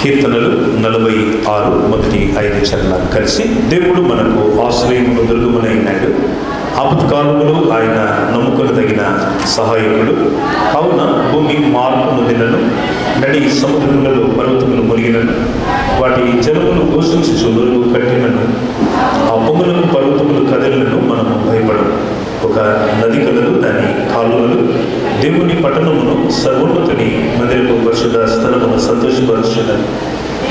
కీర్తనలు 46 మొదటి 5 చరణాలు కలిసి. దేవుడు మనకు ఆశ్రయమును దుర్గమునైనాడు, ఆపత్కాలములు ఆయన నమ్ముకొనదగిన సహాయకుడు. కావున భూమి మార్పు నొందినను, నడి సముద్రములలో పర్వతములు మునిగినను, వాటి జలములు ఘోషించుచు నురుగు కట్టినను, ఆ పొంగులకు పర్వతములు కదిలినను మనము భయపడము. ఒక నది కలదు, దాని కాలువలు దేవుని పట్టణమును సర్వోన్నతుని మందిరపు పరిశుద్ధ స్థలమును సంతోషపరుచున్నది.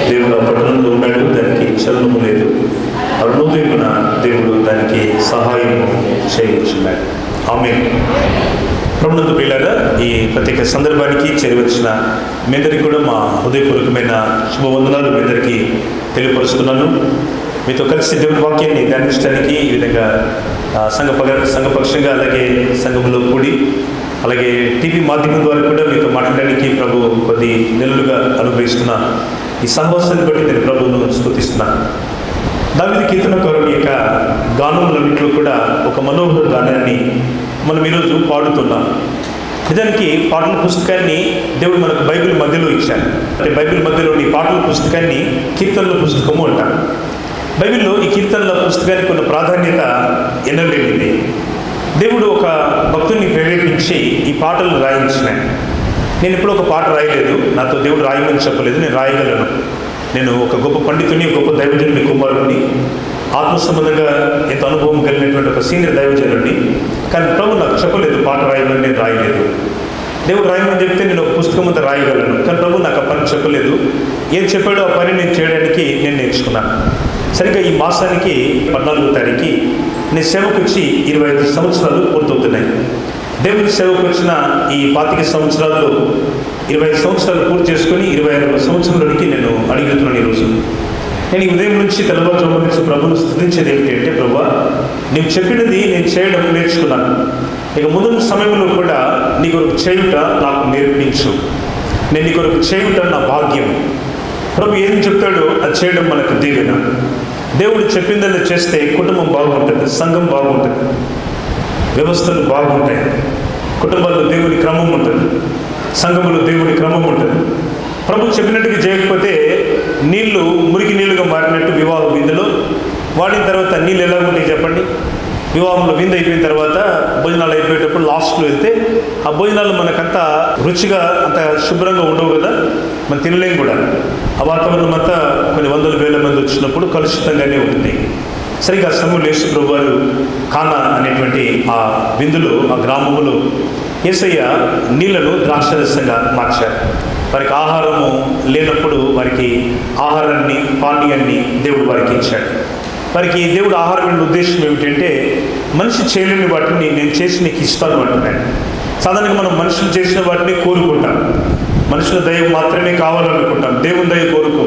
దేవుడు ఆ పట్టణంలో ఉన్నాడు, దానికి చలనము లేదు. అరుణోదయమున దేవుడు దానికి సహాయము చేయించున్నాడు. ఆమేన్. ప్రభునందు ప్రియులారా, ఈ ప్రత్యేక సందర్భానికి చేరవచ్చిన మీ అందరికీ కూడా మా హృదయపూర్వకమైన శుభవందనాలు మీ అందరికీ తెలియపరుస్తున్నాను. మీతో కలిసి దేవుని వాక్యాన్ని ధ్యానించడానికి ఈ విధంగా సంఘపక్షంగా, అలాగే సంఘంలో కూడి, అలాగే టీవీ మాధ్యమం ద్వారా కూడా మీతో మాట్లాడడానికి ప్రభు కొద్ది నెలలుగా అనుగ్రహిస్తున్న ఈ సహవాసాన్ని బట్టి నేను ప్రభువును స్తుతిస్తున్నాను. దావీదు కీర్తనకారుని యొక్క గానములన్నింటిలో కూడా ఒక మనోహర గానాన్ని మనం ఈరోజు పాడుతున్నాం. నిజానికి పాటల పుస్తకాన్ని దేవుడు మనకు బైబిల్ మధ్యలో ఇచ్చాడు. అంటే బైబిల్ మధ్యలోని పాటల పుస్తకాన్ని కీర్తనల పుస్తకము అంటారు. బైబిల్లో ఈ కీర్తనల పుస్తకానికి ఉన్న ప్రాధాన్యత ఎన్నలేనిది. దేవుడు ఒక భక్తుడిని ప్రేరేపించి ఈ పాటలు రాయించినాడు. నేను ఇప్పుడు ఒక పాట రాయలేదు, నాతో దేవుడు రాయమని చెప్పలేదు, నేను రాయగలను. నేను ఒక గొప్ప పండితుని, గొప్ప దైవజనుని కుమారుడిని, ఆత్మ సంబంధంగా ఎంత అనుభవం కలిగినటువంటి ఒక సీనియర్ దైవజనుడిని. కానీ ప్రభు నాకు చెప్పలేదు పాట రాయమని, నేను రాయలేదు. దేవుడు రాయమని చెప్తే నేను ఒక పుస్తకం అంతా రాయగలను, కానీ ప్రభు నాకు ఆ పని చెప్పలేదు. ఏం చెప్పాడో ఆ పని నేను చేయడానికి నేను నేర్చుకున్నాను. సరిగ్గా ఈ మాసానికి 14వ తారీఖు నేను సేవకు వచ్చి 25 సంవత్సరాలు పూర్తవుతున్నాయి. దేవుని సేవకు వచ్చిన ఈ 25 సంవత్సరాల్లో 25 సంవత్సరాలు పూర్తి చేసుకొని 26వ సంవత్సరంలోనికి నేను అడుగుతున్నాను. ఈరోజు నేను ఈ ఉదయం నుంచి తెల్లవారుజామున నుంచి ప్రభువును స్తుతించేది ఏమిటంటే, ప్రభువా నీవు చెప్పినది నేను చేయడం నేర్చుకున్నాను. ఇక ముందు సమయంలో కూడా నీ కొరకు చేయుట నాకు నేర్పించు. నేను నీ కొరకు చేయుట నా భాగ్యం. ప్రభు ఏం చెప్తాడో అది చేయడం మనకు దీవెన. దేవుడు చెప్పిందని చేస్తే కుటుంబం బాగుంటుంది, సంఘం బాగుంటుంది, వ్యవస్థలు బాగుంటాయి, కుటుంబాల్లో దేవుని క్రమం ఉంటుంది, సంఘములో దేవుని క్రమం ఉంటుంది. ప్రభు చెప్పినట్టుగా చేయకపోతే నీళ్లు మురికి నీళ్లుగా మారినట్టు వివాహ విందులో వాడిన తర్వాత నీళ్ళు ఎలా ఉంటాయి చెప్పండి? వివాహంలో విందు అయిపోయిన తర్వాత భోజనాలు అయిపోయేటప్పుడు లాస్ట్లో వెళ్తే ఆ భోజనాలు మనకంతా రుచిగా అంత శుభ్రంగా ఉండవు కదా, మనం తినలేం కూడా. ఆ వాతావరణం అంతా కొన్ని వందల వేల మంది వచ్చినప్పుడు కలుషితంగానే ఉంటుంది. సరిగ్గా సమయంలో యేసు ప్రభు వారు కానా అనేటువంటి ఆ విందులో, ఆ గ్రామంలో యేసయ్య నీళ్లను ద్రాక్షరసంగా మార్చారు. వారికి ఆహారము లేనప్పుడు వారికి ఆహారాన్ని, పానీయాన్ని దేవుడు వారికి ఇచ్చాడు. వారికి దేవుడు ఆహారం ఇవ్వడం ఉద్దేశం ఏమిటంటే, మనిషి చేయలేని వాటిని నేను చేసి నీకు ఇస్తాను అంటున్నాడు. సాధారణంగా మనం మనుషులు చేసిన వాటిని కోరుకుంటాం, మనుషుల దయ మాత్రమే కావాలనుకుంటాం, దేవుని దయ కోరుకో.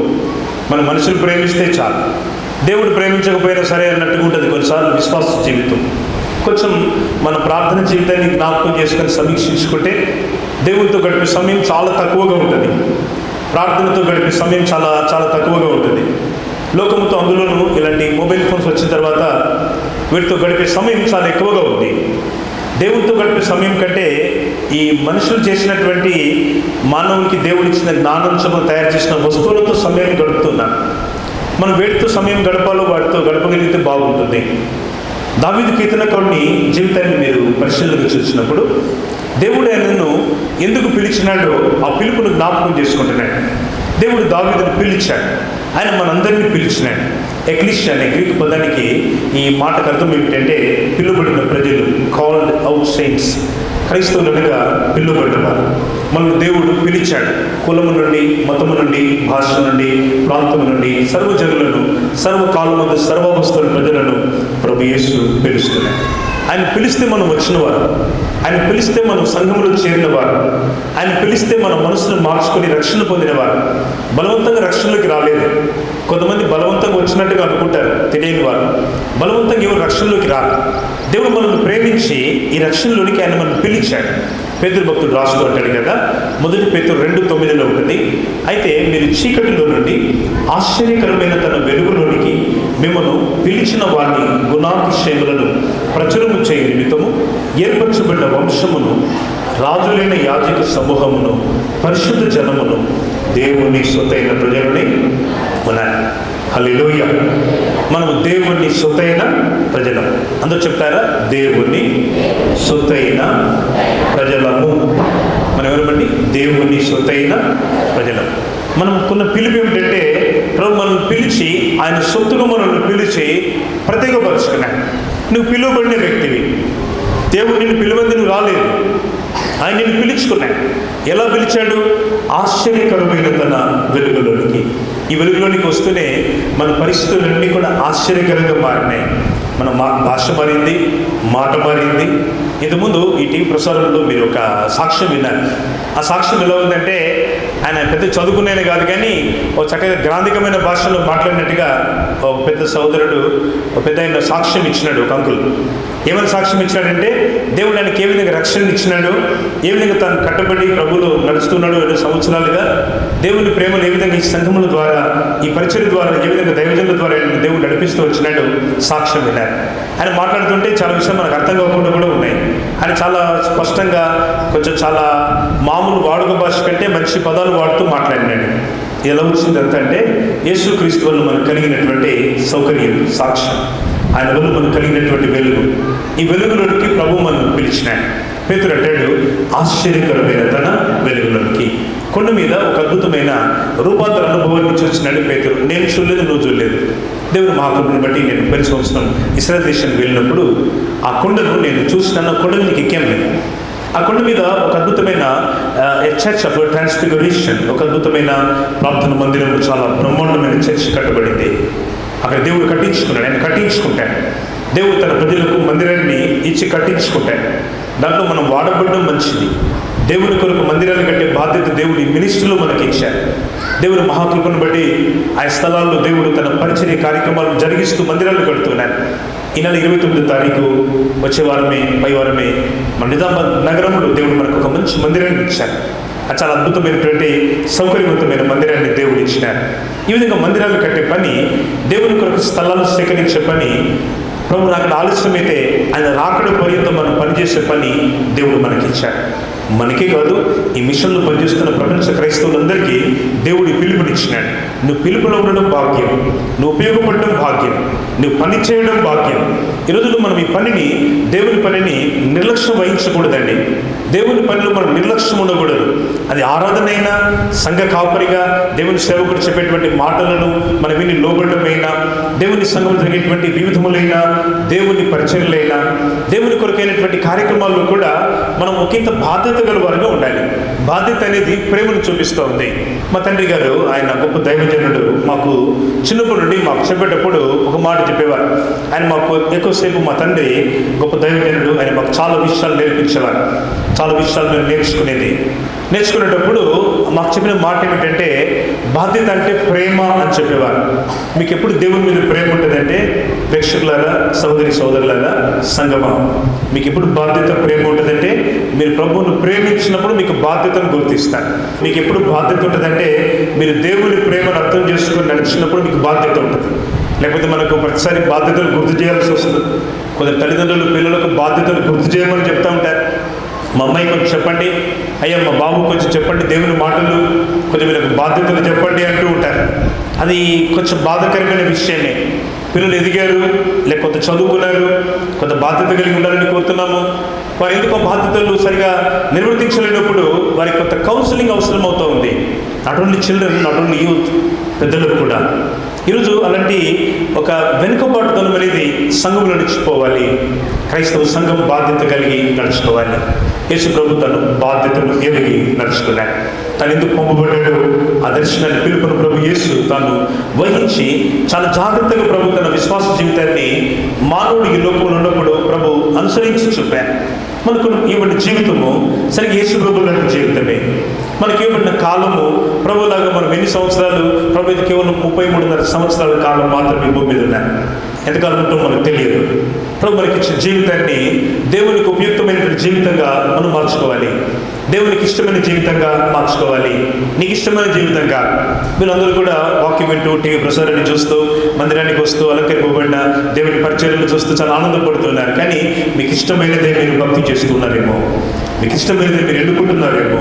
మనం మనుషులు ప్రేమిస్తే చాలు, దేవుడు ప్రేమించకపోయినా సరే అన్నట్టుగా ఉంటుంది కొన్నిసార్లు విశ్వాస జీవితం. కొంచెం మన ప్రార్థన జీవితాన్ని జ్ఞాపకం చేసుకొని సమీక్షించుకుంటే దేవునితో గడిపే సమయం చాలా తక్కువగా ఉంటుంది, ప్రార్థనతో గడిపే సమయం చాలా చాలా తక్కువగా ఉంటుంది. లోకంతో అందులోనూ ఇలాంటి మొబైల్ ఫోన్స్ వచ్చిన తర్వాత వీటితో గడిపే సమయం చాలా ఎక్కువగా ఉంది. దేవునితో గడిపే సమయం కంటే ఈ మనుషులు చేసినటువంటి మానవునికి దేవుడిచ్చిన జ్ఞానంతో తయారు చేసిన వస్తువులతో సమయాన్ని గడుపుతున్నాం. మనం వేటితో సమయం గడపాలో వాటితో గడపగలిగితే బాగుంటుంది. దావీదు కీర్తనకారుని జీవితాన్ని మీరు పరిశీలనగా చూసినప్పుడు దేవుడు ఆయనను ఎందుకు పిలిచినాడో ఆ పిలుపును జ్ఞాపకం చేసుకుంటున్నాడు. దేవుడు దావీదును పిలిచాడు, ఆయన మనందరినీ పిలిచినాడు. ఎక్లీషియా అనే గ్రీకు పదానికి ఈ మాటకు అర్థం ఏమిటంటే పిలువబడిన ప్రజలు, కాల్డ్ అవుట్ సెయింట్స్. క్రైస్తవులుగా పిలువబడినవారు. మనల్ని దేవుడు పిలిచాడు. కులము నుండి, మతము నుండి, భాష నుండి, ప్రాంతము నుండి సర్వజనులను, సర్వకాలమందు సర్వవస్తుల ప్రజలను ప్రభు యేసు పిలుస్తున్నాడు. ఆయన పిలిస్తే మనం వచ్చినవారు, ఆయన పిలిస్తే మనం సంఘంలో చేరినవారు, ఆయన పిలిస్తే మన మనసును మార్చుకొని రక్షణ పొందినవారు. బలవంతంగా రక్షణలోకి రాలేదు. కొంతమంది బలవంతంగా వచ్చినట్టుగా అనుకుంటారు, తెలియని వారు. బలవంతంగా ఎవరు రక్షణలోకి రారు. దేవుడు మనల్ని ప్రేమించి ఈ రక్షణలోనికి ఆయన మనల్ని పిలిచాడు. పేతురు భక్తుడు రాస్తూ అంటాడు కదా, 1 పేతురు 2:9 ఉంటుంది, అయితే మీరు చీకటిలో నుండి ఆశ్చర్యకరమైన తన వెలుగులోనికి మిమ్మను పిలిచిన వారిని గుణాతిశయములను ప్రచురము చేయ నిమిత్తము ఏర్పరచబడిన వంశమును, రాజులైన యాజక సమూహమును, పరిశుద్ధ జనమును, దేవుని సొత్తైన ప్రజలని ఉన్నారు. హల్లెలూయా. మనము దేవుని సొత్తైన ప్రజలం. అందరూ చెప్తారా? దేవుని సొత్తైన ప్రజలము. మనం ఎవరమండి? దేవుని సొత్తైన ప్రజలం. మనం కొన్న పిలుపు ఏమిటంటే, ప్రభు మనల్ని పిలిచి, ఆయన సొత్తుగా మనల్ని పిలిచి ప్రత్యేకపరుచుకున్నాడు. నువ్వు పిలువబడిన వ్యక్తివి. దేవుడు నిన్ను పిలువంది నువ్వు రాలేదు, ఆయన నిన్ను పిలుచుకున్నాడు. ఎలా పిలిచాడు? ఆశ్చర్యకరమైన తన వెలుగులోనికి. ఈ వెలుగులోనికి వస్తూనే మన పరిస్థితులన్నీ కూడా ఆశ్చర్యకరంగా మారినాయి. మన భాష మారింది, మాట మారింది. ఇంతకుముందు ఈ టీవీ ప్రసారంలో మీరు ఒక సాక్ష్యం విన్నారు. ఆ సాక్ష్యం ఎలా ఉందంటే, ఆయన పెద్ద చదువుకునేది కాదు కానీ ఒక చక్కగా గ్రాంధికమైన భాషలో మాట్లాడినట్టుగా ఒక పెద్ద సోదరుడు, ఒక పెద్ద ఆయన సాక్ష్యం ఇచ్చినాడు. ఒక అంకుల్ ఏమైనా సాక్ష్యం ఇచ్చినాడంటే, దేవుడు ఆయనకి ఏ విధంగా రక్షణ ఇచ్చినాడు, ఏ విధంగా తను కట్టబడి ప్రభువులో నడుస్తున్నాడు 2 సంవత్సరాలుగా, దేవుని ప్రేమను ఏ విధంగా ఈ సంఘముల ద్వారా, ఈ పరిచర్య ద్వారా, ఏ విధంగా దైవజనుల ద్వారా దేవుడు నడిపిస్తూ వచ్చినాడు సాక్ష్యం విన్నారు. ఆయన మాట్లాడుతుంటే చాలా విషయం మనకు అర్థం కాకుండా కూడా ఉన్నాయి. ఆయన చాలా స్పష్టంగా, కొంచెం చాలా మామూలు వాడుక భాష కంటే మంచి పదాలు వాడుతూ మాట్లాడినాడు. ఎలా వచ్చిందంతా అంటే, యేసుక్రీస్తు వల్ల మనకు కలిగినటువంటి సౌకర్యం, సాక్ష్యం, ఆయన వల్ల మనకు కలిగినటువంటి వెలుగు. ఈ వెలుగులోనికి ప్రభు మనం పిలిచినాడు. పేతురు అంటాడు, ఆశ్చర్యకరమైన తన వెలుగులోనికి. కొండ మీద ఒక అద్భుతమైన రూపాంతర అనుభవాన్ని చూసినాడు పేతురు. నేను చూడలేదు, నువ్వు చూడలేదు. దేవుని మహాకృపను బట్టి నేను ప్రతి సంవత్సరం ఇశ్రాయేలు దేశానికి వెళ్ళినప్పుడు ఆ కొండను నేను చూసినాను. ఆ కొండను నీకు ఎక్కాం లేదు. ఆ కొండ మీద ఒక అద్భుతమైన చర్చ్ ఆఫ్ ట్రాన్స్ఫిగరేషన్, ఒక అద్భుతమైన ప్రార్థన మందిరం, చాలా బ్రహ్మాండమైన చర్చ్ కట్టబడింది. అక్కడ దేవుడు కట్టించుకున్నాడు. ఆయన కట్టించుకుంటాడు. దేవుడు తన ప్రజలకు మందిరాన్ని ఇచ్చి కట్టించుకుంటాడు. దాంట్లో మనం వాడబడడం మంచిది. దేవుని కొరకు మందిరాలు కట్టే బాధ్యత దేవుడి మినిస్ట్రీలో మనకి ఇచ్చారు. దేవుని మహాకృపను బట్టి ఆ స్థలాల్లో దేవుడు తన పరిచర్య కార్యక్రమాలను జరిగిస్తూ మందిరాలు కడుతున్నాడు. ఈ నెల 29వ తారీఖు వచ్చే వారమే, పై వారమే మన నిజామాబాద్ నగరంలో దేవుడు మనకు ఒక మంచి మందిరాన్ని ఇచ్చారు. అది చాలా అద్భుతమైనటువంటి సౌకర్యవంతమైన మందిరాన్ని దేవుడు ఇచ్చినారు. ఈ విధంగా మందిరాలు కట్టే పని, దేవుని కొరకు స్థలాలు సేకరించే పని, ప్రభు అక్కడ ఆలస్యమైతే ఆయన రాకడ పర్యంతం మనం పనిచేసే పని దేవుడు మనకిచ్చాడు. మనకే కాదు, ఈ మిషన్లో పనిచేస్తున్న ప్రపంచ క్రైస్తవులందరికీ దేవుడి పిలుపునిచ్చినాడు. నువ్వు పిలుపులో ఉండడం భాగ్యం, నువ్వు ఉపయోగపడడం భాగ్యం, నువ్వు పని చేయడం భాగ్యం. ఈరోజులో మనం ఈ పనిని, దేవుని పనిని నిర్లక్ష్యం వహించకూడదండి. దేవుని పనిలో మనం నిర్లక్ష్యం ఉండకూడదు. అది ఆరాధనైనా, సంఘ కాపరిగా దేవుని సేవకుడు చెప్పేటువంటి మాటలను మనం విని లోబడమైనా, దేవుని సంఘం జరిగేటువంటి వివిధములైన దేవుని పరిచర్యలైనా, దేవుని కొరకైనటువంటి కార్యక్రమాల్లో కూడా మనం ఒకంత బాధ్యత గల వారుగా ఉండాలి. బాధ్యత అనేది ప్రేమను చూపిస్తూ ఉంది. మా తండ్రి గారు, ఆయన గొప్ప దైవజనుడు, మాకు చిన్నప్పటి నుండి మాకు చెప్పేటప్పుడు ఒక మాట చెప్పేవారు. ఆయన మాకు ఎక్కువసేపు, మా తండ్రి గొప్ప దైవజనుడు, ఆయన మాకు చాలా విషయాలు నేర్పించేవారు. చాలా విషయాలు మేము నేర్చుకునేటప్పుడు మాకు చెప్పిన మాట ఏమిటంటే, బాధ్యత అంటే ప్రేమ అని చెప్పేవారు. మీకు ఎప్పుడు దేవుని మీద ప్రేమ ఉంటుందంటే, ప్రేక్షకులారా, సహోదరి సోదరులారా, సంగమా, మీకు ఎప్పుడు బాధ్యత ప్రేమ ఉంటుందంటే, మీరు ప్రభువును ప్రేమించినప్పుడు మీకు బాధ్యతను గుర్తిస్తారు. మీకు ఎప్పుడు బాధ్యత ఉంటుందంటే, మీరు దేవుని ప్రేమను అర్థం చేసుకుని నడిచినప్పుడు మీకు బాధ్యత ఉంటుంది. లేకపోతే మనకు ప్రతిసారి బాధ్యతలు గుర్తు చేయాల్సి వస్తుంది. కొందరు తల్లిదండ్రులు పిల్లలకు బాధ్యతలు గుర్తు చేయమని చెప్తూ ఉంటారు. మా అమ్మాయి కొంచెం చెప్పండి, అయ్యా మా బాబు కొంచెం చెప్పండి, దేవుని మాటలు కొంచెం వీళ్ళకి బాధ్యతలు చెప్పండి అంటూ ఉంటారు. అది కొంచెం బాధాకరమైన విషయమే. పిల్లలు ఎదిగారు, లేక కొంత చదువుకున్నారు, కొంత బాధ్యత కలిగి ఉండాలని కోరుతున్నాము. వారు ఎందుకో బాధ్యతలు సరిగా నిర్వర్తించలేనప్పుడు వారికి కొంత కౌన్సిలింగ్ అవసరం అవుతూ ఉంది. Not only children, not only youth, పెద్దలకు కూడా. ఈరోజు అలాంటి ఒక వెనుకబాటుతనం అనేది సంఘంలో నిలిచిపోవాలి. క్రైస్తవ సంఘం బాధ్యత కలిగి నడుచుకోవాలి. యేసు ప్రభు తను బాధ్యతను ఎరిగి నడుచుకున్నాడు. తను ఎందుకు పంపబడ్డాడు, ఆ దర్శనాన్ని పిలుపును ప్రభు యేసు తాను వహించి చాలా జాగ్రత్తగా ప్రభు తన విశ్వాస జీవితాన్ని మానవుడికి లోకంలో ఉన్నప్పుడు ప్రభు అనుసరించి చూపారు. మనకు ఇవ్వబడిన జీవితము సరిగ్గా యేసు ప్రభు లాంటి జీవితమే. మనకి ఇవ్వబడిన కాలము ప్రభులాగా మనం ఎన్ని సంవత్సరాలు, ప్రభు ఇది కేవలం 33.5 సంవత్సరాల కాలం మాత్రమే భూమి మీద ఉన్నారు. ఎంతకాలం ఉంటుందో మనకు తెలియదు. ప్రభు మనకి ఇచ్చిన జీవితాన్ని దేవునికి ఉపయుక్తమైన జీవితంగా మనం మార్చుకోవాలి. దేవునికి ఇష్టమైన జీవితంగా మార్చుకోవాలి. నీకు ఇష్టమైన జీవితంగా. వీళ్ళందరూ కూడా వాక్యం వింటూ టీవీ ప్రసారాన్ని చూస్తూ మందిరానికి వస్తూ అలంకరింపబడిన దేవుని పరిచర్యలు చూస్తూ చాలా ఆనందపడుతున్నారు. కానీ మీకు ఇష్టమైనదే మీరు భక్తి చేస్తున్నారేమో, మీకు ఇష్టమైనది మీరు ఎన్నుకుంటున్నారేమో.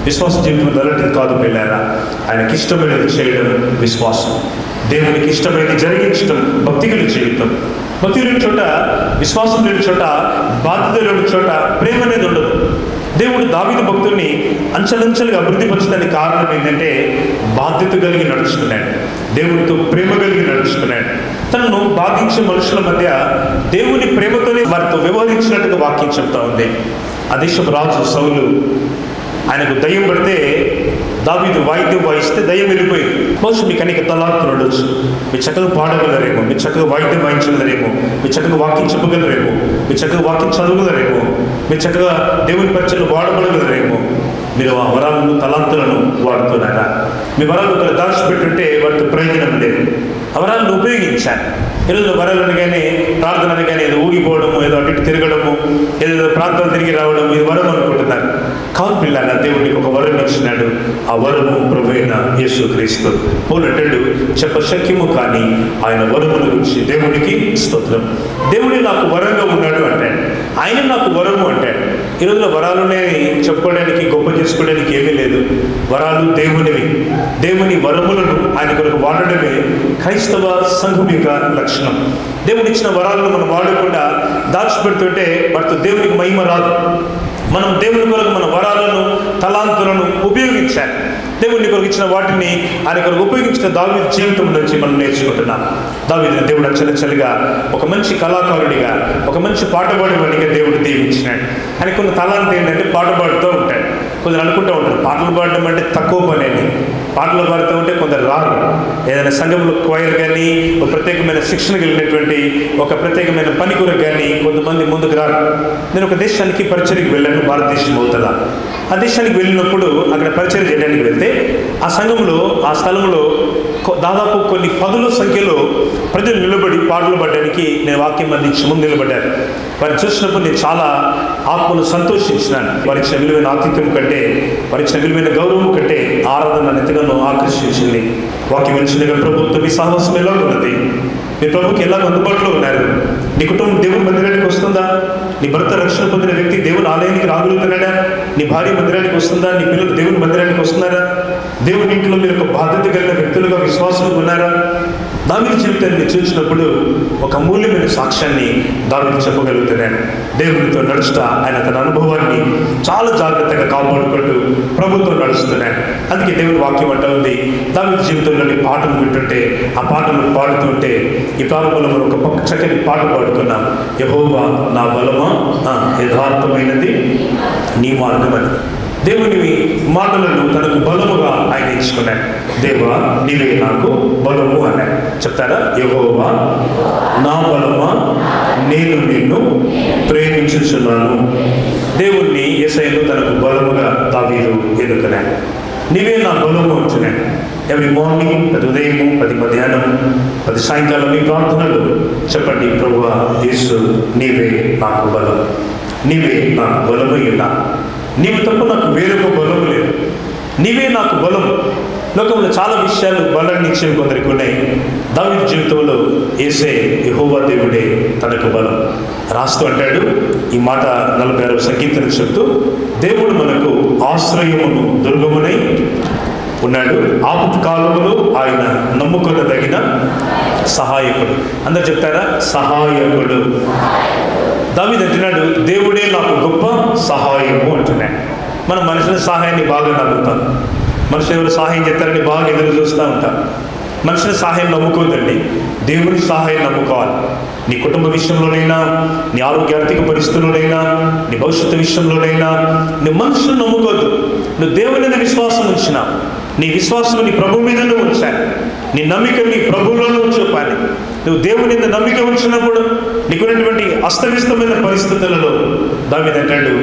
విశ్వాస జీవితం అలాంటిది కాదు పిల్లారా. ఆయనకి ఇష్టమైనది చేయడం విశ్వాసం. దేవునికి ఇష్టమైనది జరిగించడం భక్తి కలిగిన జీవితం. భక్తి లేని చోట, విశ్వాసం లేని చోట, బాధ్యత లేని చోట ప్రేమ అనేది ఉండదు. దేవుడు దావీదు భక్తుల్ని అంచెలంచెలుగా అభివృద్ధి పరచడానికి కారణం ఏంటంటే బాధ్యత కలిగి నడుచుకున్నాడు, దేవుడితో ప్రేమ కలిగి నడుచుకున్నాడు. తనను బాధించే మనుషుల మధ్య దేవుని ప్రేమతోనే వారితో వ్యవహరించినట్టుగా వాక్యం చెప్తా ఉంది. ఆ దేశపు రాజు సౌలు, ఆయనకు దయ్యం పడితే దావీదు వాయిద్యం వాయిస్తే దయ్యం వెళ్ళిపోయింది. బహుశా మీకు అనేక తలాంతులు ఉండొచ్చు. మీరు చక్కగా పాడగలరేమో, మీరు చక్కగా వాయిద్యం వాయించగలరేమో, మీరు చక్కగా వాక్యం చెప్పగలరేమో, మీరు చక్కగా వాక్యం చదవగలరేమో, మీరు చక్కగా దేవుని పరిచయలు వాడబడగలరేమో. మీరు ఆ వరాలను, తలాంతులను వాడుతున్నారా? మీ వరాలు ఒకరు దాచిపెట్టుంటే వాటితో ప్రయోజనం లేదు. ఆ వరాలను ఉపయోగించారు. ఈరోజు వరాలు అనగానే, ప్రార్థన అనగానే ఏదో ఊగిపోవడము, ఏదో అటు తిరగడము, ఏదో ప్రాంతాలు తిరిగి రావడం, ఇది వరం అనుకుంటున్నారు. కాదు పిల్లల, దేవుడికి ఒక వరం ఇచ్చినాడు. ఆ వరము ప్రభువైన యేసుక్రీస్తు. పౌలంటాడు, చెప్పశక్యము కానీ ఆయన వరముల గురించి దేవుడికి స్తోత్రం. దేవుడి నాకు వరంగా ఉన్నాడు అంటాడు, ఆయన నాకు వరము అంటాడు. ఈ రోజున వరాలునే చెప్పుకోవడానికి, గొప్ప చేసుకోవడానికి ఏమీ లేదు. వరాలు దేవునివి. దేవుని వరములను ఆయన కొరకు వాడడమే క్రైస్తవ సంఘం యొక్క లక్షణం. దేవుడిచ్చిన వరాలను మనం వాడకుండా దాచిపెడుతుంటే వాటితో దేవునికి మహిమ రాదు. మనం దేవుని కొరకు మన వరాలను, తలాంతులను ఉపయోగించాలి. దేవుని కొరకు ఇచ్చిన వాటిని ఆయన కొరకు ఉపయోగించిన దావీదు జీవితం నుంచి మనం నేర్చుకుంటున్నాం. దావీదుని దేవుడు అంచెలంచెలుగా ఒక మంచి కళాకారుడిగా, ఒక మంచి పాట పాడేవాడిగా దేవుడు దీవించినాడు. ఆయన కొన్ని తలాంతి ఏంటంటే పాట పాడుతూ ఉంటాడు. కొందరు అనుకుంటూ ఉంటారు పాటలు పాడడం అంటే తక్కువ పని అని. పాటలు పాడుతూ ఉంటే కొందరు రారు. ఏదైనా సంఘంలో క్వైర్ కానీ, ఒక ప్రత్యేకమైన శిక్షణ కలిగినటువంటి ఒక ప్రత్యేకమైన పని కొరకు కానీ కొంతమంది ముందుకు రారు. నేను ఒక దేశానికి పరిచర్యకు వెళ్ళాను, భారతదేశం అవుతుందా. ఆ దేశానికి వెళ్ళినప్పుడు అక్కడ పరిచర్య చేయడానికి వెళ్తే ఆ సంఘంలో, ఆ స్థలంలో దాదాపు కొన్ని 10ల సంఖ్యలో ప్రజలు నిలబడి పాటలు పాడడానికి నేను వాక్యం అందించి ముందు నిలబడ్డాను. వారిని చూసినప్పుడు నేను చాలా ఆత్మను సంతోషించినాను. వారిచ్చిన విలువైన ఆతిథ్యం కంటే, వారిచ్చిన విలువైన గౌరవం కంటే ఆరాధన నన్ను ఎంతగానో ఆకర్షించింది. వాక్యం ఇచ్చినగా ప్రభుత్వం మీ సాహసం ఎలా ఉన్నది? మీ ప్రభుకి ఎలా అందుబాటులో ఉన్నారు? నీ కుటుంబం దేవుని మందిరానికి వస్తుందా? నీ భర్త రక్షణ పొందిన వ్యక్తి దేవుని ఆలయానికి రాగలుగుతున్నాడా? నీ భార్య మందిరానికి వస్తుందా? నీ పిల్లలు దేవుని మందిరానికి వస్తున్నారా? దేవుని ఇంట్లో మీరు ఒక బాధ్యత కలిగిన వ్యక్తులుగా, విశ్వాసం ఉన్నారా? దావీదు జీవితాన్ని చూసినప్పుడు ఒక అమూల్యమైన సాక్ష్యాన్ని దావీదు చెప్పగలుగుతున్నాడు. దేవునితో నడుచుట ఆయన తన అనుభవాన్ని చాలా జాగ్రత్తగా కాపాడుకుంటూ ప్రభుతో నడుస్తున్నాడు. అందుకే దేవుని వాక్యం అంటూ ఉంది, దావీదు జీవితంలోని పాటలు వింటుంటే, ఆ పాటలు పాడుతుంటే, ఈ ప్రారంభంలో మనం ఒక చక్కని పాట పాడుకున్నాం. యెహోవా నా బలమా, యథార్థమైనది నీ మార్గమని. దేవుని మాటలను తనకు బలముగా ఆయన ఎంచుకున్నాడు. దేవా నీవే నాకు బలము అన్నాడు. చెప్తారా? యెహోవా నా బలమా, నేను నిన్ను ప్రేమించుచున్నాను. దేవుణ్ణి, యేసయ్యను తనకు బలముగా దావీదు ఎన్నుకున్నాడు. నీవే నా బలము అంటున్నాడు. ఎవ్రీ మార్నింగ్, 10 ఉదయము, 10 మధ్యాహ్నం, 10 సాయంకాలం మీ ప్రార్థనలు చెప్పండి, ప్రభువా యేసు నీవే నాకు బలం, నీవే నాకు బలము ఇలా, నీవు తప్ప నాకు వేరొక బలము లేదు, నీవే నాకు బలం. లోకంలో చాలా విషయాలు బలాన్ని ఇచ్చేవి కొందరికి ఉన్నాయి. దావీదు జీవితంలో యేసే, యెహోవా దేవుడే తనకు బలం. రాస్తూ అంటాడు ఈ మాట 46వ సంకీర్తన చెప్తూ, దేవుడు మనకు ఆశ్రయమును దుర్గమునై ఉన్నాడు, ఆపత్ కాలములో ఆయన నమ్ముకొనదగిన సహాయకుడు. అందరు చెప్తారా? సహాయకుడు. దావీదు అంటున్నాడు, దేవుడే నాకు గొప్ప సహాయము అంటున్నాడు. మనం మనుషుల సహాయాన్ని బాగా నమ్ముతాం. మనుషులు ఎవరు సహాయం చేస్తారని బాగా ఎదురు చూస్తూ ఉంటాం. మనుషుల సహాయం నమ్ముకోవద్దండి, దేవుని సహాయం నమ్ముకోవాలి. నీ కుటుంబ విషయంలోనైనా, నీ ఆరోగ్య పరిస్థితుల్లోనైనా, నీ భవిష్యత్తు విషయంలోనైనా నువ్వు మనుషులను నమ్ముకోవద్దు. నువ్వు దేవుని మీద విశ్వాసం ఉంచినా, నీ విశ్వాసం నీ ప్రభు మీదనే ఉంచాలి. నీ నమ్మిక నీ ప్రభువులోనూ చూపాలి. నువ్వు దేవుని మీద నమ్మిక ఉంచినప్పుడు నీకున్నటువంటి అస్తవ్యస్తమైన పరిస్థితులలో దావీదు అంటాడు,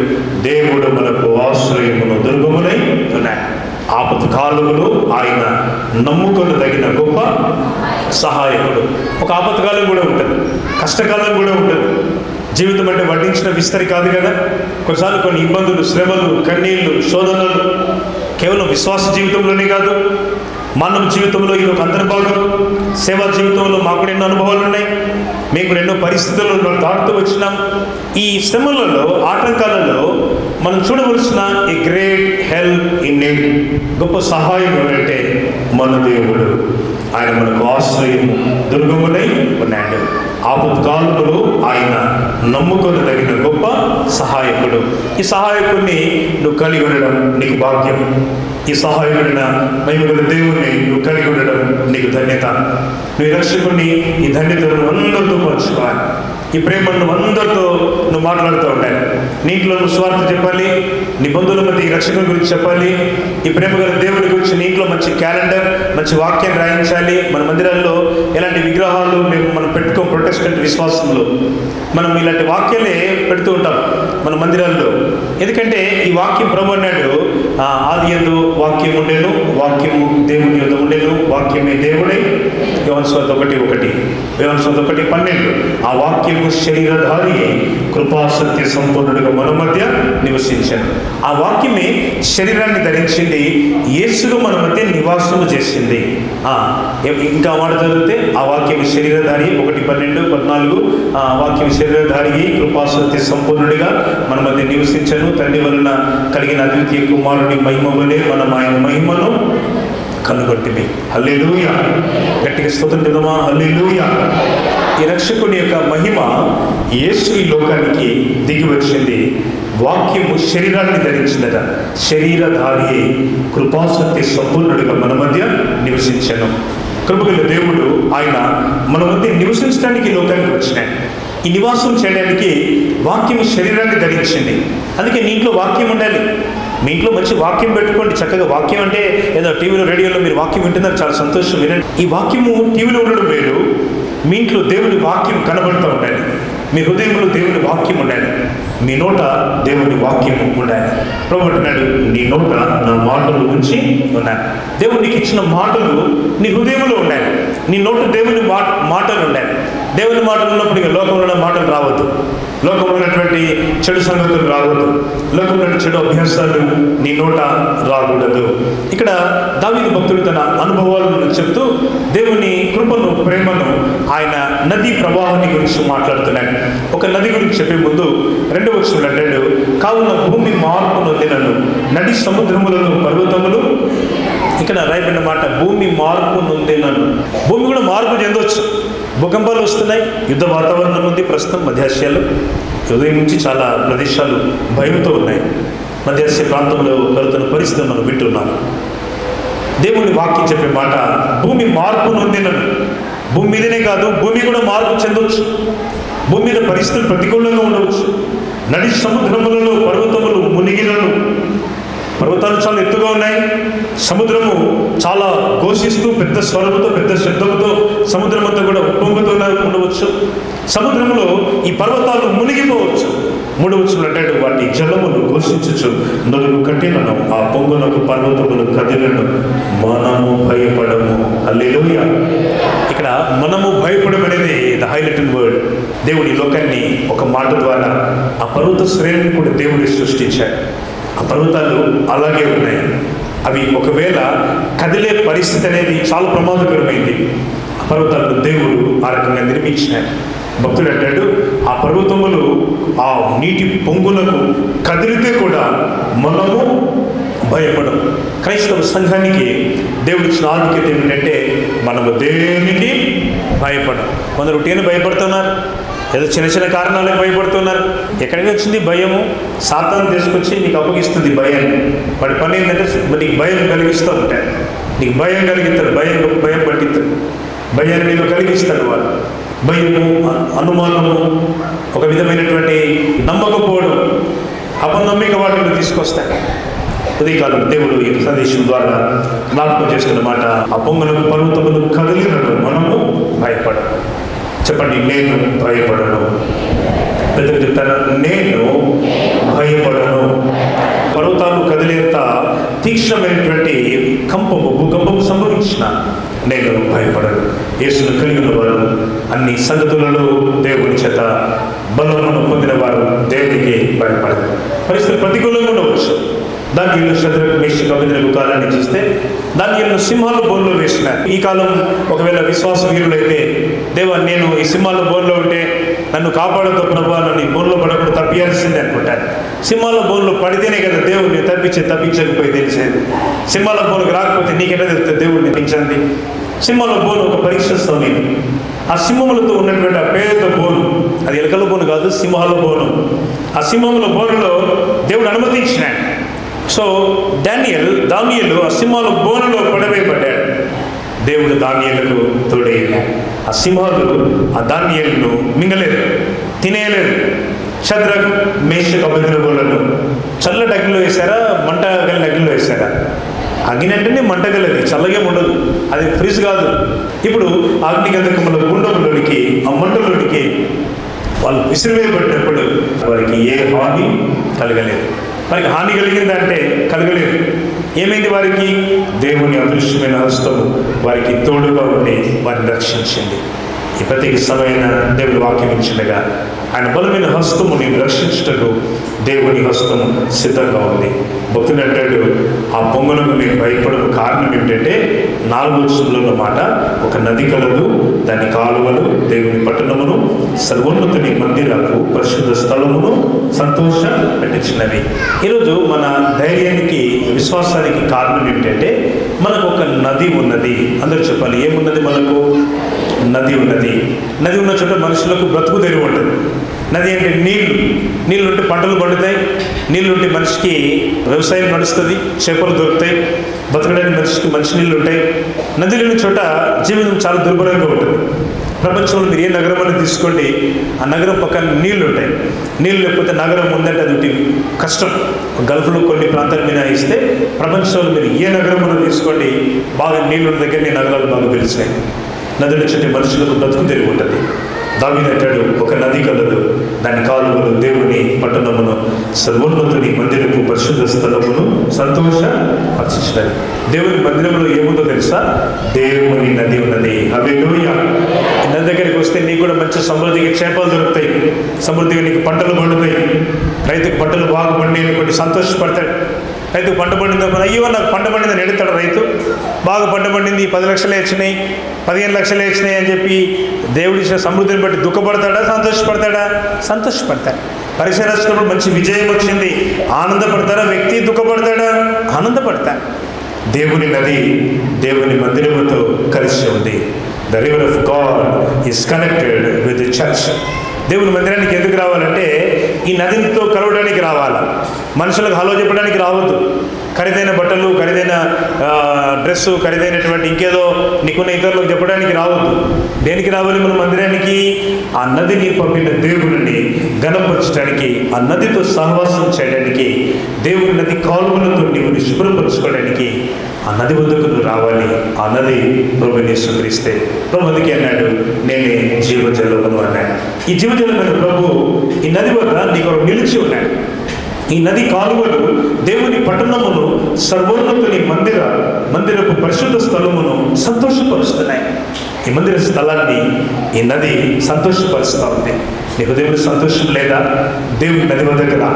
దేవుడు మనకు ఆశ్రయమును దుర్గమునై ఉన్నాయి. ఆపద కాలములో ఆయన నమ్ముకొనదగిన గొప్ప సహాయకుడు. ఒక ఆపదకాలం కూడా ఉంటుంది, కష్టకాలం కూడా ఉంటుంది. జీవితం అంటే వడ్డించిన విస్తరి కాదు కదా. కొన్నిసార్లు కొన్ని ఇబ్బందులు, శ్రమలు, కన్నీళ్లు, శోధనలు కేవలం విశ్వాస జీవితంలోనే కాదు, మానవ జీవితంలో ఇది ఒక అంతర్భాగం. సేవా జీవితంలో మాకు కూడా ఎన్నో అనుభవాలు ఉన్నాయి, మేము కూడా ఎన్నో పరిస్థితులను దాటుతూ వచ్చినాం. ఈ శ్రమలలో, ఆటంకాలలో మనం చూడవలసిన ఈ గ్రేట్ హెల్ప్ ఇన్ నీడ్, గొప్ప సహాయం ఎవరంటే మన దేవుడు. ఆయన మనకు ఆశ్రయము దుర్గమునై ఉన్నాడు. ఆపత్కాలంలో ఆయన నమ్ముకొనదగిన గొప్ప సహాయకుడు. ఈ సహాయకుడిని నువ్వు కలిగి ఉండడం నీకు భాగ్యం. ఈ సహాయకుడిన మహిమగల దేవుణ్ణి నువ్వు కలిగి ఉండడం నీకు ధన్యత. నువ్వు రక్షకుడిని ఈ ధన్యతను అందరితో పంచుకోవాలి. ఈ ప్రేమను అందరితో నువ్వు మాట్లాడుతూ ఉండాలి. నీ ఇంట్లో నువ్వు స్వార్థ చెప్పాలి, నీ బంధువుల మధ్య ఈ రక్షకుని గురించి చెప్పాలి, ఈ ప్రేమ గల దేవుని గురించి నీ ఇంట్లో మంచి క్యాలెండర్, మంచి వాక్యం రాయించాలి. మన మందిరాల్లో ఎలాంటి విగ్రహాలు మనం పెట్టుకోం. ప్రొటెస్టెంట్ విశ్వాసంలో మనం ఇలాంటి వాక్యాలే పెడుతూ ఉంటాం మన మందిరాల్లో. ఎందుకంటే ఈ వాక్యం ప్రభు అన్నాడు, ఆది యందు వాక్యం ఉండేను, వాక్యము దేవుని యొద్ద ఉండేను, వాక్యమే దేవుడై. యోహాను సువార్త 1:1, యోహాను సువార్త 1:12. ఆ వాక్యము శరీరధారి కృపా సత్య సంపూర్ణుడిగా మన మధ్య నివసించాడు. ఆ వాక్యమే శరీరాన్ని ధరించింది, యేసుగా మన మధ్య నివాసము చేసింది. ఇంకా మాట చదివితే ఆ వాక్యం శరీరధారి 1:12-14. ఆ వాక్యం శరీరధారి కృపా సత్య సంపూర్ణుడిగా మన మధ్య నివసించను. తండ్రి వలన కలిగిన అద్వితీయ కుమారుని మహిమ వలె మనం ఆయన మహిమను కనుగొట్టింది. హల్లెలూయా, గట్టిగా స్తోత్రం చెప్దామా? హల్లెలూయా. ఈ రక్షకుని యొక్క మహిమ యేసు ఈ లోకానికి దిగి వచ్చింది. వాక్యము శరీరాన్ని ధరించిందట. శరీరధారి కృపాసక్తి సంపూర్ణుడిగా మన మధ్య నివసించాను. కృపగల దేవుడు ఆయన మన మధ్య నివసించడానికి లోకానికి వచ్చినాడు. ఈ నివాసం చేయడానికి వాక్యం శరీరాన్ని ధరించింది. అందుకే నీ ఇంట్లో వాక్యం ఉండాలి. మీ ఇంట్లో మంచి వాక్యం పెట్టుకోండి. చక్కగా వాక్యం అంటే ఏదో టీవీలో, రేడియోలో మీరు వాక్యం వింటున్నారు, చాలా సంతోషం. వినండి. ఈ వాక్యము టీవీలో ఉండడం వేరు, మీ ఇంట్లో దేవుని వాక్యం కనబడుతూ ఉండాలి. మీ హృదయంలో దేవుని వాక్యం ఉండాలి. మీ నోట దేవుని వాక్యం ఉండాలి. ప్రభు అంటున్నాడు, నీ నోట నా మాటలు ఉంచి ఉన్నాయి. దేవుడు నీకు ఇచ్చిన మాటలు నీ హృదయంలో ఉండాలి. నీ నోట దేవుని మాటలు ఉండాలి. దేవుని మాటలు ఉన్నప్పుడు ఇక లోకంలో ఉన్న మాటలు రావద్దు, లోకంలో ఉన్నటువంటి చెడు సంగతులు రావద్దు, లోకంలో చెడు అభ్యాసాలు నీ నోట రాకూడదు. ఇక్కడ దావీదు భక్తుడు తన అనుభవాలను చెప్తూ దేవుని కృపను, ప్రేమను, ఆయన నదీ ప్రవాహాన్ని గురించి మాట్లాడుతున్నాడు. ఒక నది గురించి చెప్పే ముందు 2వ వచనంలో అంటాడు, కావున భూమి మార్పు నొందినను నడి సముద్రములను పర్వతములు. ఇక్కడ రాయబడిన మాట భూమి మార్పు నొందినను. భూమి కూడా మార్పు చెందవచ్చు. భూకంపాలు వస్తున్నాయి, యుద్ధ వాతావరణం ఉంది ప్రస్తుతం మధ్యాసియాలో. ఉదయం నుంచి చాలా ప్రదేశాలు భయంతో ఉన్నాయి. మధ్యాసియా ప్రాంతంలో కలుగుతున్న పరిస్థితులు మనం వింటున్నాము. దేవుని వాక్యం చెప్పే మాట భూమి మార్పు నొందినను. భూమి మీదనే కాదు, భూమి కూడా మార్పు చెందవచ్చు. భూమి మీద పరిస్థితులు ప్రతికూలంగా ఉండవచ్చు. నడి సముద్రములలో పర్వతములు మునిగినను. పర్వతాలు చాలా ఎత్తుగా ఉన్నాయి. సముద్రము చాలా ఘోషిస్తూ పెద్ద స్వరముతో, పెద్ద శబ్దంతో సముద్రం అంతా కూడా ఉప్పొంగుతూ ఉండవచ్చు. సముద్రంలో ఈ పర్వతాలు మునిగిపోవచ్చు. 3వ వచనంలో అంటాడు, వాటి జలములు ఘోషించుచు నలుగు కట్టినను, ఆ పొంగునకు పర్వతములు కదిలను, మనము భయపడము. హల్లెలూయా. ఇక్కడ మనము భయపడము అనేది ద హైలైటెడ్ వర్డ్. దేవుడి లోకాన్ని ఒక మాట ద్వారా ఆ పర్వత శ్రేణిని కూడా దేవుడి సృష్టించాడు. ఆ పర్వతాలు అలాగే ఉన్నాయి. అవి ఒకవేళ కదిలే పరిస్థితి అనేది చాలా ప్రమాదకరమైంది. ఆ పర్వతాలను దేవుడు ఆ రకంగా నిర్మించినాడు. భక్తుడు అంటాడు, ఆ పర్వతములు ఆ నీటి పొంగులకు కదిలితే కూడా మనము భయపడం. క్రైస్తవ సంఘానికి దేవుడు ఇచ్చిన ఆధిక్యత ఏమిటంటే మనము దేనికి భయపడం. కొందరు ఉట్టిగానే భయపడుతున్నారు, ఏదో చిన్న చిన్న కారణాలకు భయపడుతున్నారు. ఎక్కడికి వచ్చింది భయము? సాతాను తీసుకొచ్చి నీకు అప్పగిస్తుంది భయాన్ని. వాడి పని ఏంటంటే నీకు భయం కలిగిస్తూ ఉంటాయి. నీకు భయం కలిగిస్తాడు, భయం పట్టిస్తాడు, భయాన్ని నీకు కలిగిస్తాడు. వాడు భయము, అనుమానము, ఒక విధమైనటువంటి నమ్మకపోవడం, అపనమ్మిక వాటిని తీసుకొస్తాడు. ఉదయకాలం దేవుడు ఈ సందేశం ద్వారా జ్ఞాపకం చేస్తున్న మాట, ఆ పొంగలకు పర్వతములు కదిలినను మనము భయపడను. చెప్పండి, నేను భయపడను. పెద్దలు చెప్తారా, నేను భయపడను. పర్వతాలు కదిలేంత తీక్షణమైనటువంటి భూకంపం సంభవించిన నేను భయపడను. యేసును కలిగిన వారు అన్ని సంగతులలో దేవుని చేత బలమును పొందిన వారు దేవునికి భయపడరు. పరిస్థితి ప్రతికూలంగా ఉండవచ్చు. దానియేలు, షద్రక్, మేషక్, అబేద్నెగో కాలాన్ని చూస్తే దానియేలును సింహాల బోన్లో వేసిన. ఈ కాలం ఒకవేళ విశ్వాస వీరులైతే, దేవా నేను ఈ సింహాల బోన్లో ఉంటే నన్ను కాపాడుతో ప్రభావ, నన్ను ఈ బోన్లో పడకుండా తప్పియాల్సిందే అనుకుంటాను. సింహాల బోన్లో పడితేనే కదా దేవుడిని తప్పించకపోయి తెలిసేది. సింహాల బోన్కి రాకపోతే నీకెట్లా తెలుస్తుంది దేవుడిని పెంచండి? సింహాల బోను ఒక పరీక్ష సమయం. ఆ సింహములతో ఉన్నటువంటి ఆ పేద బోను, అది ఎలకల బోను కాదు, సింహాల బోను. ఆ సింహముల బోనులో దేవుడు అనుమతించినాడు. సో దానియేలు ఆ సింహాల బోనులో పడవేయబడ్డాడు. దేవుడు దానియేలుకు తోడయ్యాడు. ఆ సింహాలు ఆ దానియేలును మింగలేదు, తినేయలేదు. షద్రక్, మేషక్, అబేద్నెగోలను చల్లటి అగ్నిలో వేశారా, మంట కలిగిన అగ్నిలో వేశారా? అగ్ని అంటేనే మంట కలిగేది, చల్లగేం ఉండదు, అది ఫ్రిజ్ కాదు. ఇప్పుడు అగ్నిగంధకముల గుండములోనికి, ఆ మంటలోనికి వాళ్ళు విసిరివేయబడినప్పుడు వారికి ఏ హాని కలగలేదు. వారికి హాని కలిగిందంటే కలగలేదు. ఏమైంది? వారికి దేవుని అదృశ్యమైన హస్తము వారికి తోడుగా ఉండి వారిని రక్షించింది. ఈ ప్రత్యేక సమయమైన దేవుని వాక్యం ఇచ్చిండగా ఆయన బలమైన హస్తము నేను రక్షించటకు దేవుని హస్తము సిద్ధంగా ఉంది. భక్తుడు అంటాడు, ఆ పొంగలకు నేను భయపడకు. కారణం ఏమిటంటే 4వ వచనంలో ఉన్న మాట, ఒక నది కలదు, దాని కాలువలు దేవుని పట్టణమును, సర్వోన్నతుని మందిరాలకు, పరిశుద్ధ స్థలమును సంతోష పెట్టించినవి. ఈరోజు మన ధైర్యానికి, విశ్వాసానికి కారణం ఏమిటంటే మనకు ఒక నది ఉన్నది. అందరూ చెప్పాలి, ఏమున్నది? మనకు నది ఉన్నది. నది ఉన్న చోట మనుషులకు బ్రతుకు తెరువు ఉంటుంది. నది అంటే నీళ్ళు ఉంటే పంటలు పండుతాయి, నీళ్ళు ఉంటే మనిషికి వ్యవసాయం నడుస్తుంది, చేపలు దొరుకుతాయి, బతకడానికి మనిషికి మంచినీళ్ళు ఉంటాయి. నది లేని చోట జీవితం చాలా దుర్భరంగా ఉంటుంది. ప్రపంచంలో మీరు ఏ నగరం అని తీసుకోండి, ఆ నగరం పక్కన నీళ్ళు ఉంటాయి. నీళ్ళు లేకపోతే నగరం ఉందంటే అది కష్టం. గల్ఫ్లో కొన్ని ప్రాంతాలు మీద ఇస్తే ప్రపంచంలో మీరు ఏ నగరం అని తీసుకోండి, బాగా నీళ్ళున్న దగ్గర నీ నగరాలు బాగా తెలిసినాయి. నదుల చుట్టూ మనుషులకు బ్రతుకు తెరిగి ఉంటుంది. దావీదు అంటాడు, ఒక నది కలదు, దాని కాలువలు దేవుని పట్టణమును, సర్వోన్నతుని మందిరపు, పరిశుద్ధ స్థలమును సంతోషపరిచినది. దేవుని మందిరంలో ఏముందో తెలుసా? దేవుని నది ఉన్నది. హల్లెలూయా. నది దగ్గరికి వస్తే నీకు కూడా మంచి సమృద్ధిగా చేపలు దొరుకుతాయి, సమృద్ధిగా నీకు పంటలు పండుతాయి. రైతుకు పంటలు బాగా పండి కొన్ని సంతోషపడతాడు. రైతుకు పంట పండిందో, అయ్యో నాకు పంట పండిందని ఎడుతాడు రైతు. బాగా పంట పండింది, 10 లక్షలే వచ్చినాయి, 15 లక్షలే వచ్చినాయి అని చెప్పి దేవుడిచ్చిన సమృద్ధిని బట్టి దుఃఖపడతాడా, సంతోషపడతాడా? సంతోషపడతాడు. పరీక్ష రాసినప్పుడు మంచి విజయం వచ్చింది, ఆనందపడతారా? వ్యక్తి దుఃఖపడతాడా? ఆనందపడతాడు. దేవుని నది దేవుని మందిరముతో కలిసి ఉంది. The river of God is connected with the church. దేవుని మందిరానికి ఎందుకు రావాలంటే ఈ నదితో కలవడానికి రావాలా, మనుషులకు హలో చెప్పడానికి రావద్దు. ఖరీదైన బట్టలు, ఖరీదైన డ్రెస్సు, ఖరీదైనటువంటి ఇంకేదో నీకున్న ఇతరులకు చెప్పడానికి రావద్దు. దేనికి రావాలి మన మందిరానికి? ఆ నదిని పంపిన దేవుడిని ఘనపరచడానికి, ఆ నదితో సహవాసం చేయడానికి, దేవుని నది కాలువలతో నీవుని శుభ్రపరచుకోవడానికి ఆ నది వద్దకు నువ్వు రావాలి. ఆ నది ప్రభువుని యేసుక్రీస్తే. ప్రభు అందుకే అన్నాడు, నేనే జీవజలమును అన్నాడు. ఈ జీవజలమైన ప్రభు ఈ నది వద్ద నీకు నిలిచి ఉన్నాడు. ఈ నది కాలువలు దేవుని పట్టణమును, సర్వోన్నతుని మందిరపు పరిశుద్ధ స్థలమును సంతోషపరుస్తున్నాయి. ఈ మందిర స్థలాన్ని ఈ నది సంతోషపరుస్తూ ఉంది. నీకు దేవుని సంతోషం లేదా? దేవుని నది వద్దకు రా.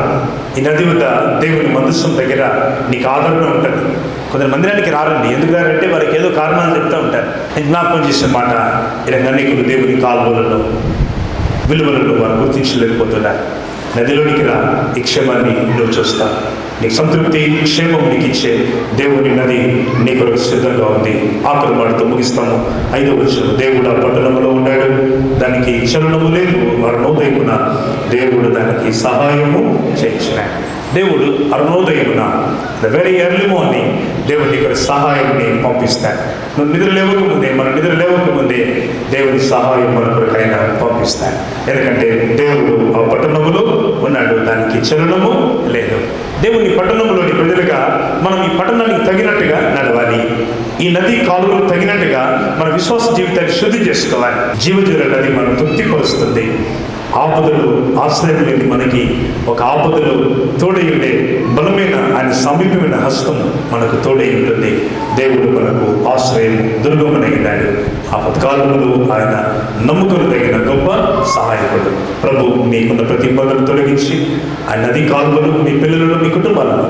ఈ నది వద్ద దేవుని మందస్సం దగ్గర నీకు ఆదరణ ఉంటుంది. కొందరు మందిరానికి రారండి. ఎందుకు రారంటే వారికి ఏదో కారణాలు చెప్తూ ఉంటారు. నేను జ్ఞాపకం చేసిన మాట, ఇలా అనేకులు దేవుని కాలువలను, విలువలను వారు గుర్తించలేకపోతున్నారు. నదిలోనికి రా, ఈ క్షేమాన్ని నువ్వు చూస్తా. నీకు సంతృప్తి, క్షేమం నీకు ఇచ్చే దేవుని నది నీ కొరకు సిద్ధంగా ఉంది. ఆఖరి మాటతో ముగిస్తాము. 5వ వచనం, దేవుడు ఆ పట్టణంలో ఉన్నాడు, దానికి చలనము లేదు. అరుణోదయమున దేవుడు దానికి సహాయము చేయించినాడు. దేవుడు అరుణోదయమున ద వెరీ ఎర్లీ మార్నింగ్ దేవుడు ఇక్కడ సహాయాన్ని పంపిస్తాడు. నువ్వు నిద్ర లేవకముందే, మన నిద్ర లేవకముందే దేవుని సహాయం మన కొరకైనా పంపిస్తాడు. ఎందుకంటే దేవుడు ఆ పట్టణములో ఉన్నాడు, దానికి చలనము లేదు. దేవుని పట్టణంలోని ప్రజలుగా మనం ఈ పట్టణానికి తగినట్టుగా నడవాలి. ఈ నది కాలువలు తగినట్టుగా మన విశ్వాస జీవితాన్ని శుద్ధి చేసుకోవాలి. జీవజల నది మనం తృప్తిపరుస్తుంది. ఆపదలు ఆశ్రయం లేని మనకి ఒక ఆపదలు తోడై ఉండే బలమైన ఆయన సమీపమైన హస్తం మనకు తోడై ఉంటుంది. దేవుడు మనకు ఆశ్రయం దుర్గమనైనాడు. ఆపత్కాలంలో ఆయన నమ్ముకుని తగిన గొప్ప సహాయకుడు. ప్రభు మీకున్న ప్రతి ఇబ్బందులు తొలగించి ఆ నది కాలువలు మీ పిల్లలను, మీ కుటుంబాలను,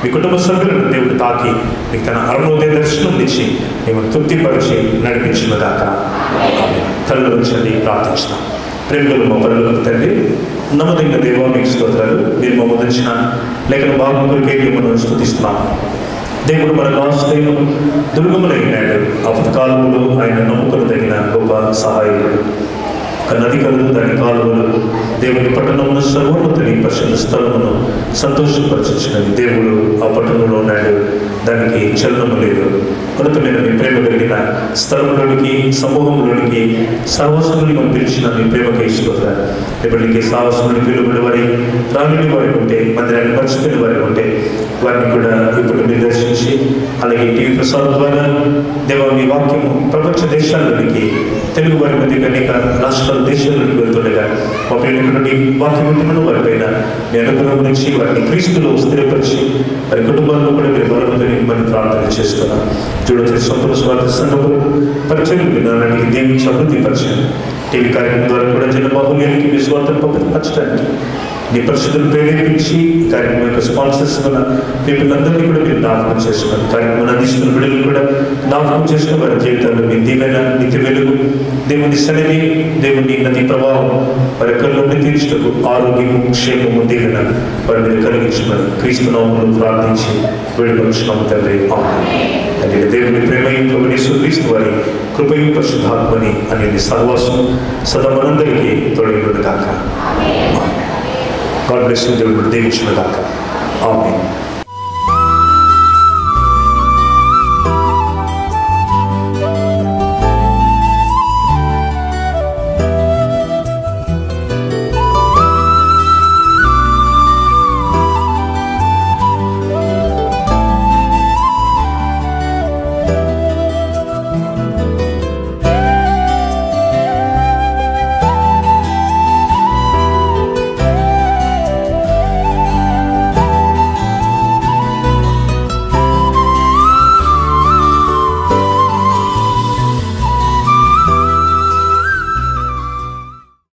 మీ కుటుంబ సభ్యులను దేవుడు తాకి మీకు తన అరుణోదయ దర్శనం ఇచ్చి మిమ్మల్ని తృప్తిపరిచి నడిపించినదాకా తల్లి వచ్చి ప్రార్థించున్నాం. ప్రేమలు మా పనులకు తండ్రి, నమ్మదగిన దేవా మీకు స్తోత్రాలు. మీరు మా వదిలించిన లేఖన భాగం కొరికే మిమ్మల్ని స్తుతిస్తున్నాం. దేవుడు మనకు ఆశ్రయం దుర్గములైనాడు. ఆపత్కాలంలో ఆయన నమ్ముకుని తగిన గొప్ప సహాయకుడు. నది కలుగు దాని కాలువలు దేవుని పట్టణమును సర్వోన్నతిని పరిశుద్ధ స్థలమును సంతోషపరచుచున్నది. దేవుడు ఆ పట్టణంలో ఉన్నాడు, దానికి చలనము లేదు. ఉన్నతమైన మీ ప్రేమ కలిగిన స్థలంలోనికి, సమూహంలోనికి, సహవాసముని పిలిచిన మీ ప్రేమకి ఇష్టపడతారు. ఎప్పటికీ సహవాసముని పిలువబడి వారి రాని వారికి ఉంటే, మందిరాన్ని మర్చిపోయిన వారికి ఉంటే వారిని కూడా ఇప్పుడు మీరు దర్శించి, అలాగే టీవీ ప్రసారం ద్వారా దేవ మీ వాక్యము ప్రపంచ దేశాల్లోనికి, తెలుగు వారి మధ్య అనేక రాష్ట్రాల దేశాలకు వెళ్తుండగా మా పిల్లల నుండి వాక్యం వింటున్న వారిపైన మీ అనుగ్రహం నుంచి వారిని క్రీస్తులో స్థిరపరిచి వారి కుటుంబాల్లో కూడా మీరు బలంతో మనం ప్రార్థన చేస్తున్నాం. చూడొచ్చిన సంపూర్ణ స్వార్థ సంఘములు పరిచయం విధానానికి దీవించి అభివృద్ధి పరిచయం టీవీ కార్యక్రమం ద్వారా కూడా జనబాహుల్యానికి మీ స్వార్థను పంపించడానికి మీ పరిస్థితులు ప్రేరేపించి ఈ కార్యక్రమం యొక్క స్పాన్సర్స్ వల్ల మీ పిల్లలందరినీ కూడా మీరు జ్ఞాపకం చేసుకున్నారు. కార్యక్రమం అందిస్తున్న బిడ్డలు కూడా జ్ఞాపకం చేసుకుని వారి జీవితాల్లో మీ దీవెన, నిత్య వెలుగు, దేవుని సన్నిధి, దేవుని నది ప్రవాహం వారి కళ్ళని తీర్చుటకు ఆరోగ్యము, క్షేమము, దీవెన వారి మీద కలిగించమని క్రీస్తు నామములో ప్రార్థించి వేడుకొంచున్నాము తండ్రి. ఆమేన్. దేవుని ప్రేమయు ప్రభువైన యేసుక్రీస్తు వారి కృపయు పరిశుద్ధాత్మని అనేది సర్వస్వం సదా మనందరికీ తోడైనగాక. God bless you. దేవుడు దీవించును గాక. ఆమేన్.